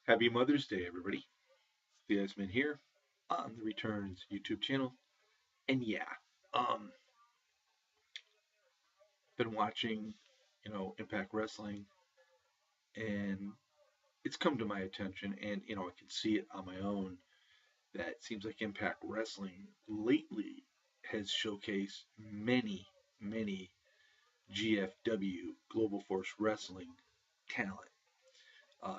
Happy Mother's Day, everybody. The Iceman here on the Returns YouTube channel. And yeah, um, been watching, Impact Wrestling, and it's come to my attention, and I can see it on my own that it seems like Impact Wrestling lately has showcased many GFW Global Force Wrestling talent.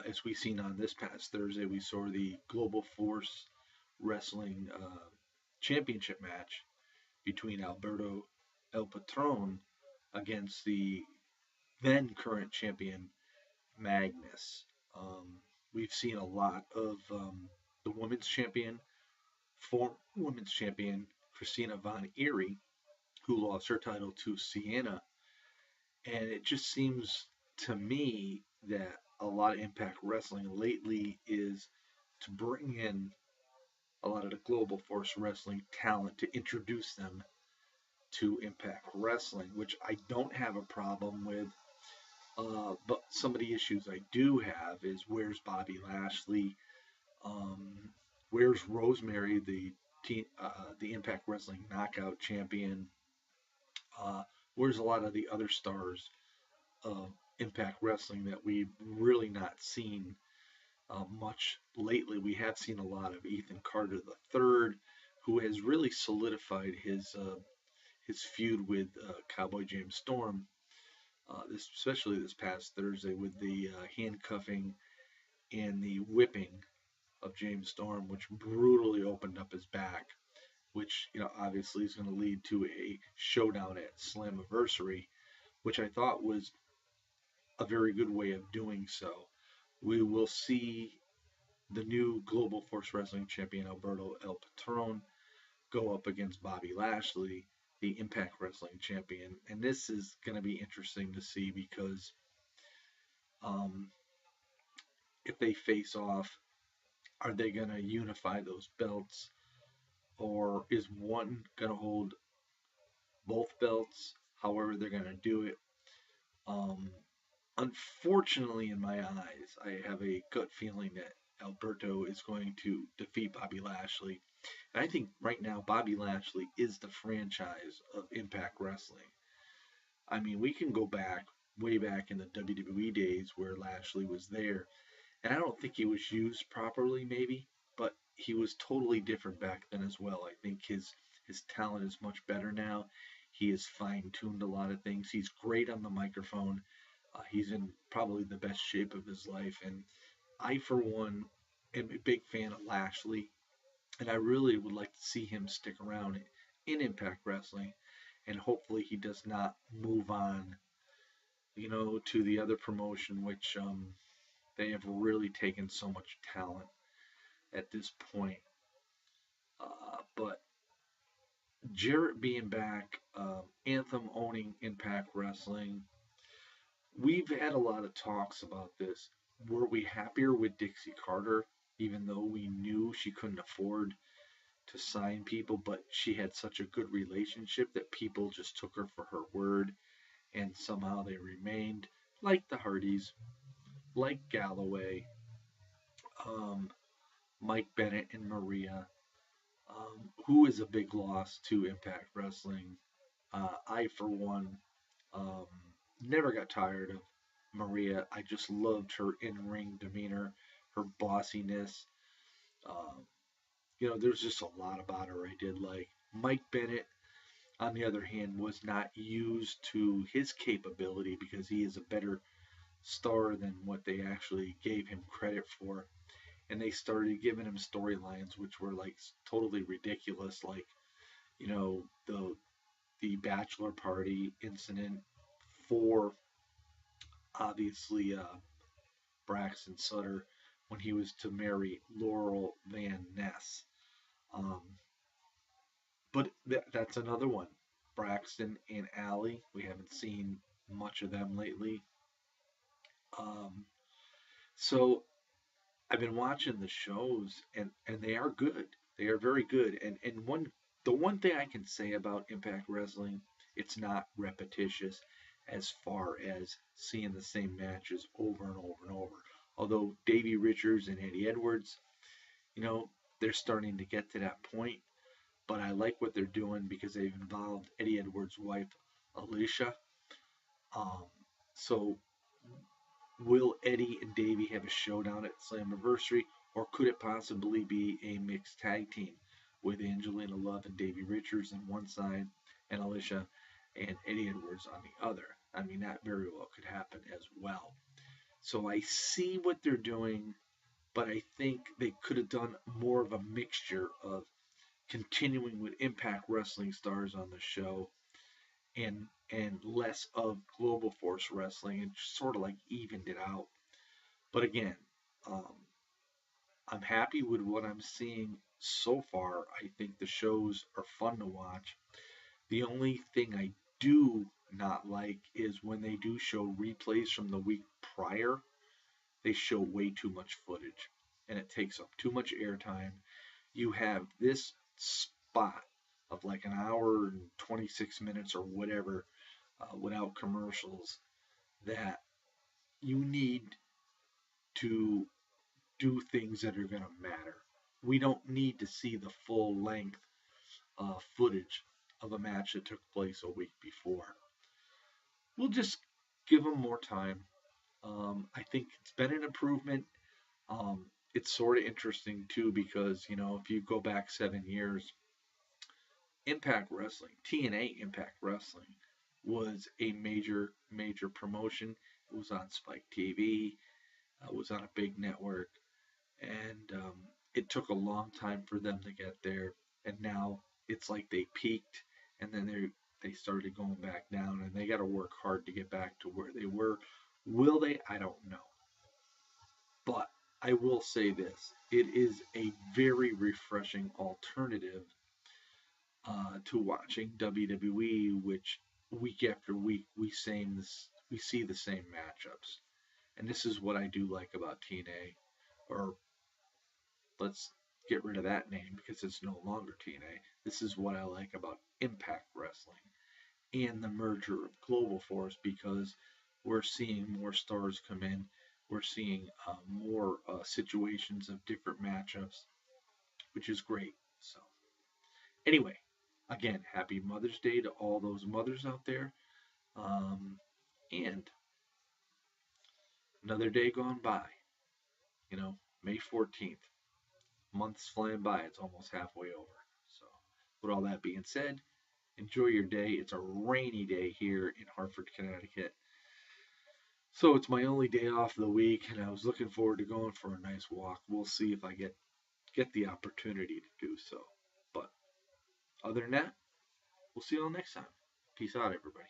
As we've seen on this past Thursday, we saw the Global Force Wrestling Championship match between Alberto El Patron against the then current champion Magnus. We've seen a lot of the women's champion, former women's champion Christina Von Eerie, who lost her title to Sienna. And it just seems to me that a lot of Impact Wrestling lately is to bring in a lot of the Global Force Wrestling talent to introduce them to Impact Wrestling, which I don't have a problem with. But some of the issues I do have is where's Bobby Lashley? Um, where's Rosemary, the Impact Wrestling Knockout Champion? Uh, where's a lot of the other stars of Impact Wrestling that we've really not seen much lately? We have seen a lot of Ethan Carter III, who has really solidified his feud with Cowboy James Storm, especially this past Thursday with the handcuffing and the whipping of James Storm, which brutally opened up his back, which obviously is going to lead to a showdown at Slammiversary, which I thought was a very good way of doing so. We will see the new Global Force Wrestling champion Alberto El Patron go up against Bobby Lashley, the Impact Wrestling champion. And this is going to be interesting to see because um, if they face off, are they going to unify those belts? Or is one going to hold both belts? However, they're going to do it. Um, Unfortunately, in my eyes, I have a gut feeling that Alberto is going to defeat Bobby Lashley. And I think right now Bobby Lashley is the franchise of Impact Wrestling. I mean, we can go back, way back in the WWE days where Lashley was there, and I don't think he was used properly, maybe, but he was totally different back then as well. I think his talent is much better now. He has fine tuned a lot of things. He's great on the microphone. He's in probably the best shape of his life, and I, for one, am a big fan of Lashley, and I really would like to see him stick around in Impact Wrestling, and hopefully he does not move on, to the other promotion, which they have really taken so much talent at this point. But Jarrett being back, Anthem owning Impact Wrestling, we've had a lot of talks about this. Were we happier with Dixie Carter, even though we knew she couldn't afford to sign people, but she had such a good relationship that people just took her for her word, and somehow they remained, like the Hardys, like Galloway, um, Mike Bennett, and Maria, who is a big loss to Impact Wrestling. I, for one, um, never got tired of Maria. I just loved her in ring demeanor, her bossiness. Um, there's just a lot about her I did like. Mike Bennett, on the other hand, was not used to his capability because he is a better star than what they actually gave him credit for. And they started giving him storylines which were like totally ridiculous, like the bachelor party incident for obviously Braxton Sutter when he was to marry Laurel Van Ness. Um, but that's another one. Braxton and Allie, we haven't seen much of them lately. Um, so I've been watching the shows, and they are good. They are very good. And the one thing I can say about Impact Wrestling, it's not repetitious as far as seeing the same matches over and over and over. Although Davey Richards and Eddie Edwards, you know, they're starting to get to that point. But I like what they're doing because they've involved Eddie Edwards' wife, Alicia. Um, so will Eddie and Davey have a showdown at Slammiversary, or could it possibly be a mixed tag team with Angelina Love and Davey Richards on one side, and Alicia and Eddie Edwards on the other? I mean, that very well could happen as well. So I see what they're doing, but I think they could have done more of a mixture of continuing with Impact Wrestling stars on the show and less of Global Force Wrestling and sort of like evened it out. But again, um, I'm happy with what I'm seeing so far. I think the shows are fun to watch. The only thing I do not like is when they do show replays from the week prior, they show way too much footage and it takes up too much airtime. You have this spot of like an hour and 26 minutes or whatever without commercials that you need to do things that are going to matter. We don't need to see the full length footage of a match that took place a week before. We'll just give them more time. I think it's been an improvement. It's sort of interesting too because if you go back 7 years, Impact Wrestling, TNA Impact Wrestling, was a major promotion. It was on Spike TV. It was on a big network, and it took a long time for them to get there. And now it's like they peaked, and then they started going back down, and they got to work hard to get back to where they were. Will they? I don't know. But I will say this: it is a very refreshing alternative to watching WWE, which week after week we see the same matchups, and this is what I do like about TNA, or let's get rid of that name because it's no longer TNA. This is what I like about Impact Wrestling and the merger of Global Force because we're seeing more stars come in. We're seeing more situations of different matchups, which is great. So, anyway, again, happy Mother's Day to all those mothers out there. And another day gone by, May 14th. Month's flying by. It's almost halfway over. So, with all that being said, enjoy your day. It's a rainy day here in Hartford, Connecticut. So it's my only day off of the week, and I was looking forward to going for a nice walk. We'll see if I get the opportunity to do so. But other than that, we'll see you all next time. Peace out, everybody.